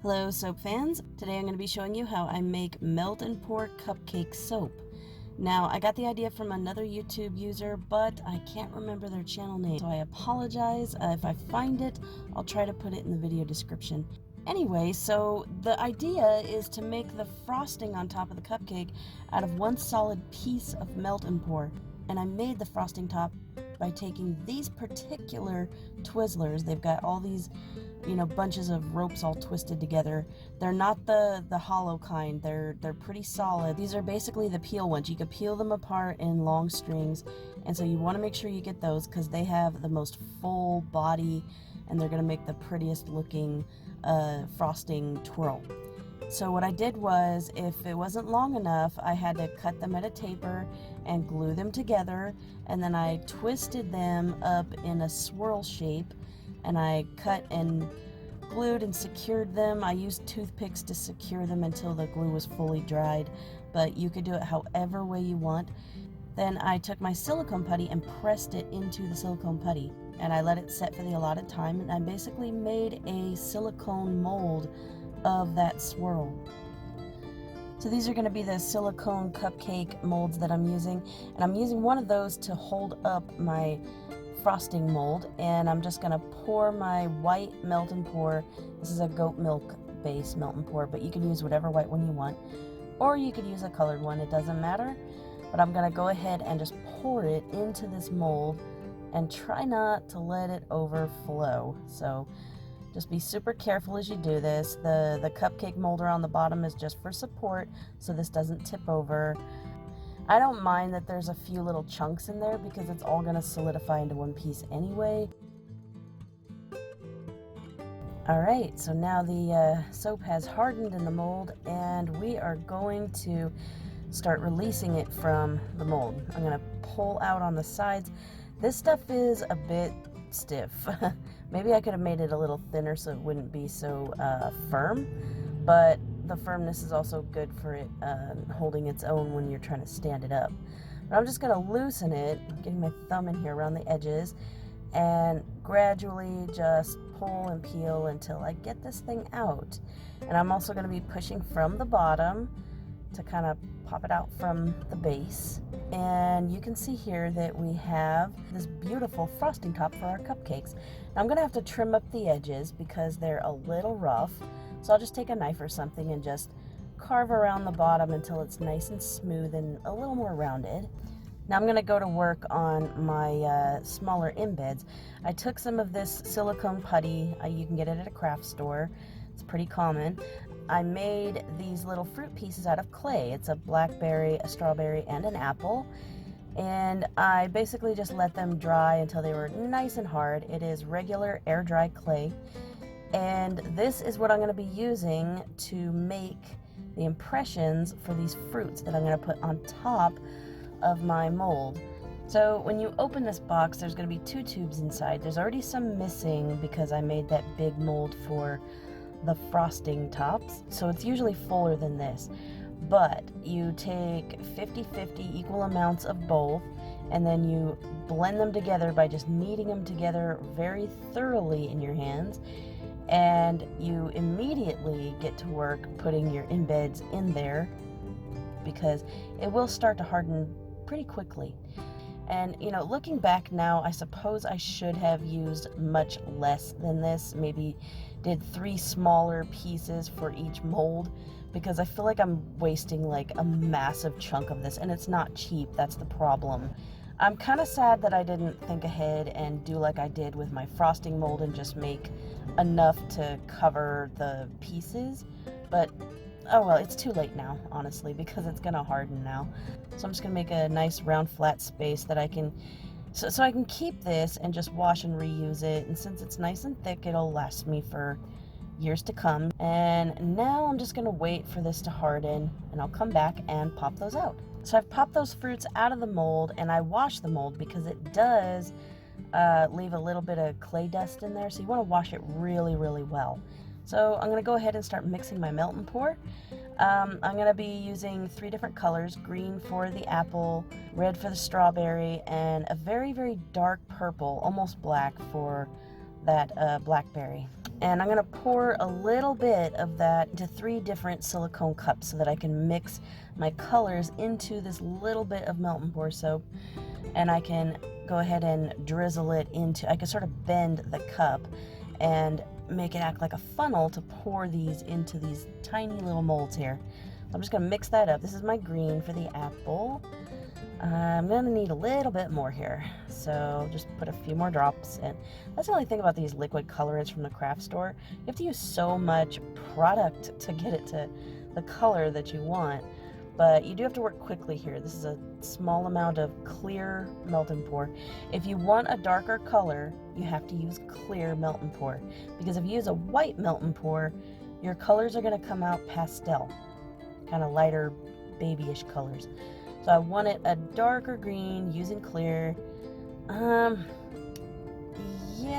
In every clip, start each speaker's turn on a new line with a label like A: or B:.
A: Hello soap fans, today I'm going to be showing you how I make melt and pour cupcake soap. Now I got the idea from another YouTube user, but I can't remember their channel name, so I apologize. If I find it, I'll try to put it in the video description. Anyway, so the idea is to make the frosting on top of the cupcake out of one solid piece of melt and pour. And I made the frosting top by taking these particular Twizzlers. They've got all these, bunches of ropes all twisted together. They're not the hollow kind. They're pretty solid. These are basically the peel ones. You could peel them apart in long strings, and so you want to make sure you get those because they have the most full body, and they're going to make the prettiest looking frosting twirl. So what I did was, if it wasn't long enough, I had to cut them at a taper and glue them together, and then I twisted them up in a swirl shape, and I cut and glued and secured them. I used toothpicks to secure them until the glue was fully dried, but you could do it however way you want. Then I took my silicone putty and pressed it into the silicone putty, and I let it set for the allotted time, and I basically made a silicone mold of that swirl. So these are going to be the silicone cupcake molds that I'm using, and I'm using one of those to hold up my frosting mold, and I'm just going to pour my white melt and pour. This is a goat milk based melt and pour, but you can use whatever white one you want, or you could use a colored one, it doesn't matter. But I'm going to go ahead and just pour it into this mold and try not to let it overflow. So just be super careful as you do this. The cupcake molder on the bottom is just for support, so this doesn't tip over. I don't mind that there's a few little chunks in there because it's all going to solidify into one piece anyway. Alright, so now the soap has hardened in the mold, and we are going to start releasing it from the mold. I'm going to pull out on the sides. This stuff is a bit stiff. Maybe I could have made it a little thinner so it wouldn't be so firm, but the firmness is also good for it holding its own when you're trying to stand it up. But I'm just going to loosen it, getting my thumb in here around the edges, and gradually just pull and peel until I get this thing out. And I'm also going to be pushing from the bottom to kind of pop it out from the base. And you can see here that we have this beautiful frosting top for our cupcakes. Now I'm going to have to trim up the edges because they're a little rough. So I'll just take a knife or something and just carve around the bottom until it's nice and smooth and a little more rounded. Now I'm going to go to work on my smaller embeds. I took some of this silicone putty. You can get it at a craft store. It's pretty common. I made these little fruit pieces out of clay. It's a blackberry, a strawberry, and an apple. And I basically just let them dry until they were nice and hard. It is regular air dry clay. And this is what I'm going to be using to make the impressions for these fruits that I'm going to put on top of my mold. So when you open this box, there's going to be 2 tubes inside. There's already some missing because I made that big mold for the frosting tops, so it's usually fuller than this. But you take 50-50 equal amounts of both, and then you blend them together by just kneading them together very thoroughly in your hands, and you immediately get to work putting your embeds in there because it will start to harden pretty quickly. And looking back now, I suppose I should have used much less than this. Maybe did 3 smaller pieces for each mold, because I feel like I'm wasting like a massive chunk of this, and it's not cheap. That's the problem. I'm kind of sad that I didn't think ahead and do like I did with my frosting mold and just make enough to cover the pieces, but oh well, it's too late now, honestly, because it's gonna harden now. So I'm just gonna make a nice round flat space that I can so I can keep this and just wash and reuse it. And since it's nice and thick, it'll last me for years to come. And now I'm just gonna wait for this to harden, and I'll come back and pop those out. So I've popped those fruits out of the mold, and I washed the mold because it does leave a little bit of clay dust in there, so you want to wash it really, really well. So I'm going to go ahead and start mixing my melt and pour. I'm going to be using 3 different colors: green for the apple, red for the strawberry, and a very, very dark purple, almost black, for that blackberry. And I'm gonna pour a little bit of that into 3 different silicone cups so that I can mix my colors into this little bit of melt and pour soap. And I can go ahead and drizzle it into, I can sort of bend the cup and make it act like a funnel to pour these into these tiny little molds here. I'm just gonna mix that up. This is my green for the apple. I'm gonna need a little bit more here, so just put a few more drops in. That's the only thing about these liquid colorants from the craft store. You have to use so much product to get it to the color that you want, but you do have to work quickly here. This is a small amount of clear melt and pour. If you want a darker color, you have to use clear melt and pour, because if you use a white melt and pour, your colors are gonna come out pastel, kind of lighter babyish colors. So I want it a darker green using clear. Yeah,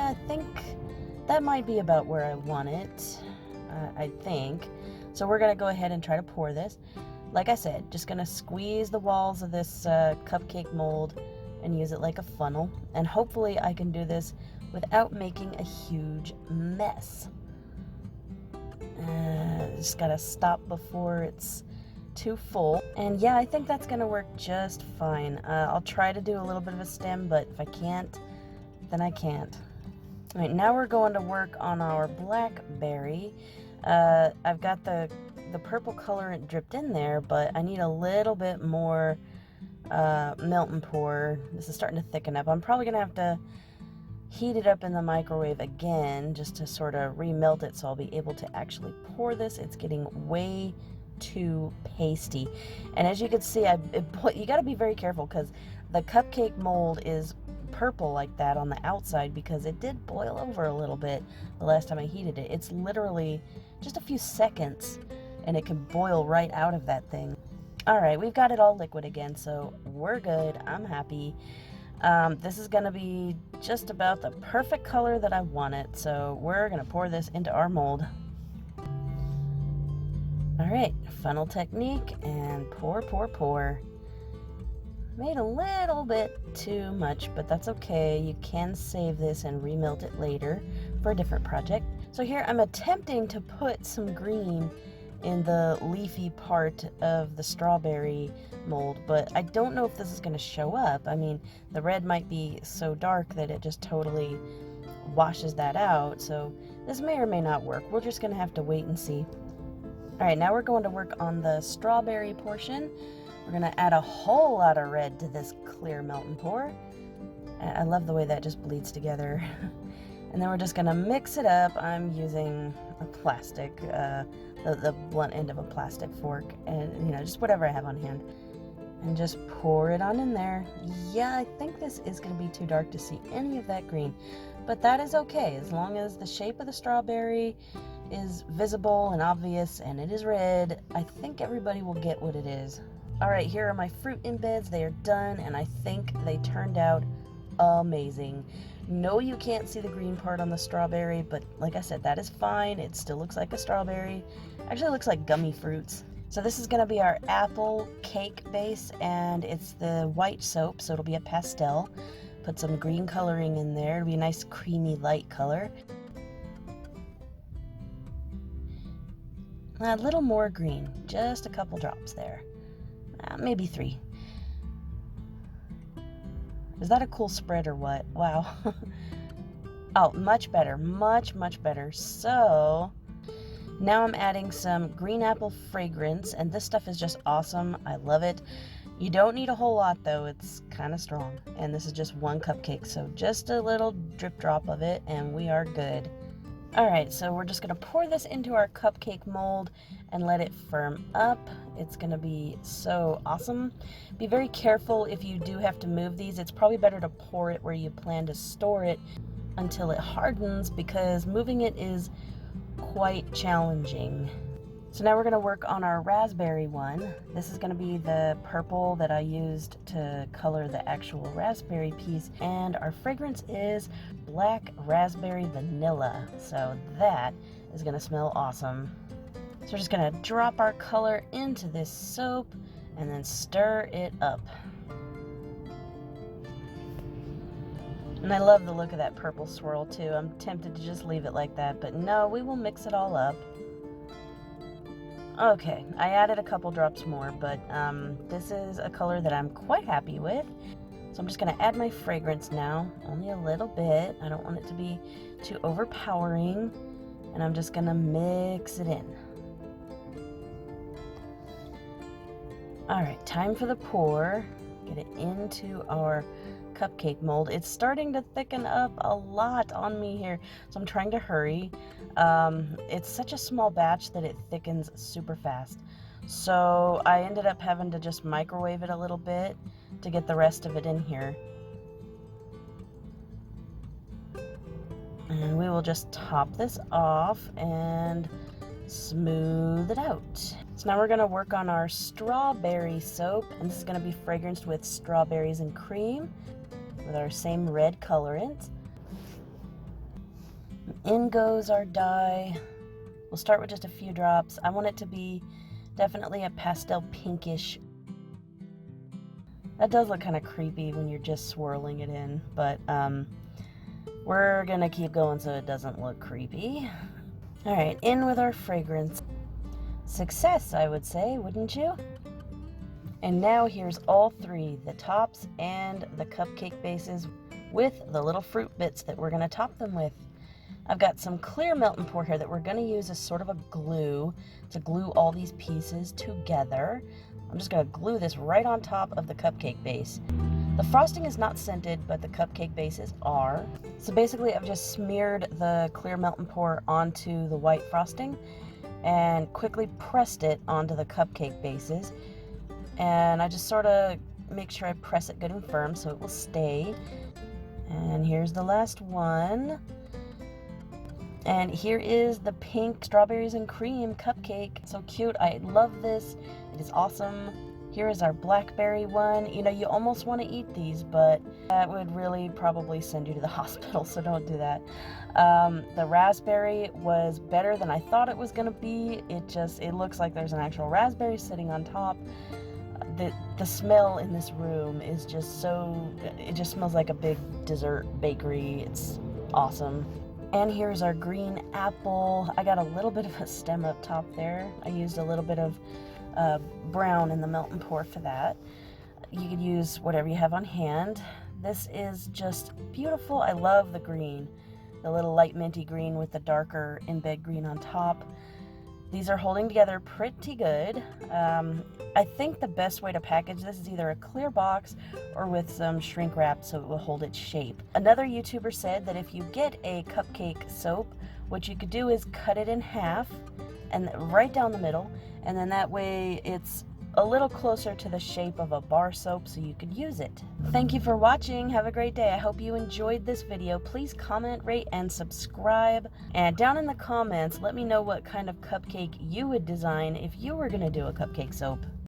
A: I think that might be about where I want it, I think. So we're gonna go ahead and try to pour this. Like I said, just gonna squeeze the walls of this cupcake mold and use it like a funnel. And hopefully I can do this without making a huge mess. Just gotta stop before it's too full. And yeah, I think that's gonna work just fine. I'll try to do a little bit of a stem, but if I can't, then I can't. All right, now we're going to work on our blackberry. I've got the purple colorant dripped in there, but I need a little bit more melt and pour. This is starting to thicken up. I'm probably gonna have to heat it up in the microwave again just to sort of remelt it so I'll be able to actually pour this. It's getting way too pasty, and as you can see, you got to be very careful because the cupcake mold is purple like that on the outside because it did boil over a little bit the last time I heated it. It's literally just a few seconds and it can boil right out of that thing. All right, we've got it all liquid again, so we're good. I'm happy. This is gonna be just about the perfect color that I want it, so we're gonna pour this into our mold. All right, funnel technique and pour, pour, pour. Made a little bit too much, but that's okay. You can save this and remelt it later for a different project. So here I'm attempting to put some green in the leafy part of the strawberry mold, but I don't know if this is going to show up. I mean, the red might be so dark that it just totally washes that out, so this may or may not work. We're just going to have to wait and see. All right, now we're going to work on the strawberry portion. We're going to add a whole lot of red to this clear melt and pour. I love the way that just bleeds together. And then we're just going to mix it up. I'm using a plastic, the blunt end of a plastic fork, and just whatever I have on hand. And just pour it on in there. Yeah, I think this is going to be too dark to see any of that green, but that is okay as long as the shape of the strawberry is visible and obvious and it is red. I think everybody will get what it is. All right, here are my fruit embeds. They are done, and I think they turned out amazing. No, you can't see the green part on the strawberry, but like I said, that is fine. It still looks like a strawberry. Actually, it looks like gummy fruits. So this is going to be our apple cake base, and it's the white soap, so it'll be a pastel. Put some green coloring in there. It'll be a nice creamy light color. A little more green, just a couple drops there. Maybe 3. Is that a cool spread or what? Wow. Oh, much better, much better. So now I'm adding some green apple fragrance, and this stuff is just awesome. I love it. You don't need a whole lot though, it's kind of strong. And this is just 1 cupcake, so just a little drip drop of it and we are good. All right, so we're just gonna pour this into our cupcake mold and let it firm up. It's gonna be so awesome. Be very careful if you do have to move these. It's probably better to pour it where you plan to store it until it hardens, because moving it is quite challenging. So now we're gonna work on our raspberry one. This is gonna be the purple that I used to color the actual raspberry piece, and our fragrance is black raspberry vanilla. So that is gonna smell awesome. So we're just gonna drop our color into this soap and then stir it up. And I love the look of that purple swirl too. I'm tempted to just leave it like that, but no, we will mix it all up. Okay, I added a couple drops more, but this is a color that I'm quite happy with. So I'm just going to add my fragrance now, only a little bit. I don't want it to be too overpowering, and I'm just going to mix it in. All right, time for the pour. Get it into our cupcake mold. It's starting to thicken up a lot on me here, so I'm trying to hurry. It's such a small batch that it thickens super fast. So I ended up having to just microwave it a little bit to get the rest of it in here. And we will just top this off and smooth it out. So now we're going to work on our strawberry soap, and this is going to be fragranced with strawberries and cream with our same red colorant. In goes our dye. We'll start with just a few drops. I want it to be definitely a pastel pinkish. That does look kind of creepy when you're just swirling it in, but we're gonna keep going so it doesn't look creepy. All right, in with our fragrance. Success, I would say, wouldn't you? And now here's all three, the tops and the cupcake bases with the little fruit bits that we're gonna top them with. I've got some clear melt and pour here that we're gonna use as sort of a glue to glue all these pieces together. I'm just gonna glue this right on top of the cupcake base. The frosting is not scented, but the cupcake bases are. So basically I've just smeared the clear melt and pour onto the white frosting and quickly pressed it onto the cupcake bases. And I just sort of make sure I press it good and firm so it will stay. And here's the last one. And here is the pink strawberries and cream cupcake. So cute. I love this. It is awesome. Here is our blackberry one. You know, you almost want to eat these, but that would really probably send you to the hospital, so don't do that. The raspberry was better than I thought it was going to be. It looks like there's an actual raspberry sitting on top. The smell in this room is just it just smells like a big dessert bakery. It's awesome. And here's our green apple. I got a little bit of a stem up top there. I used a little bit of brown in the melt and pour for that. You could use whatever you have on hand. This is just beautiful. I love the green, the little light minty green with the darker embed green on top. These are holding together pretty good. I think the best way to package this is either a clear box or with some shrink wrap so it will hold its shape. Another YouTuber said that if you get a cupcake soap, what you could do is cut it in half and right down the middle, and then that way it's a little closer to the shape of a bar soap so you could use it. Thank you for watching. Have a great day. I hope you enjoyed this video. Please comment, rate, and subscribe. And down in the comments, let me know what kind of cupcake you would design if you were going to do a cupcake soap.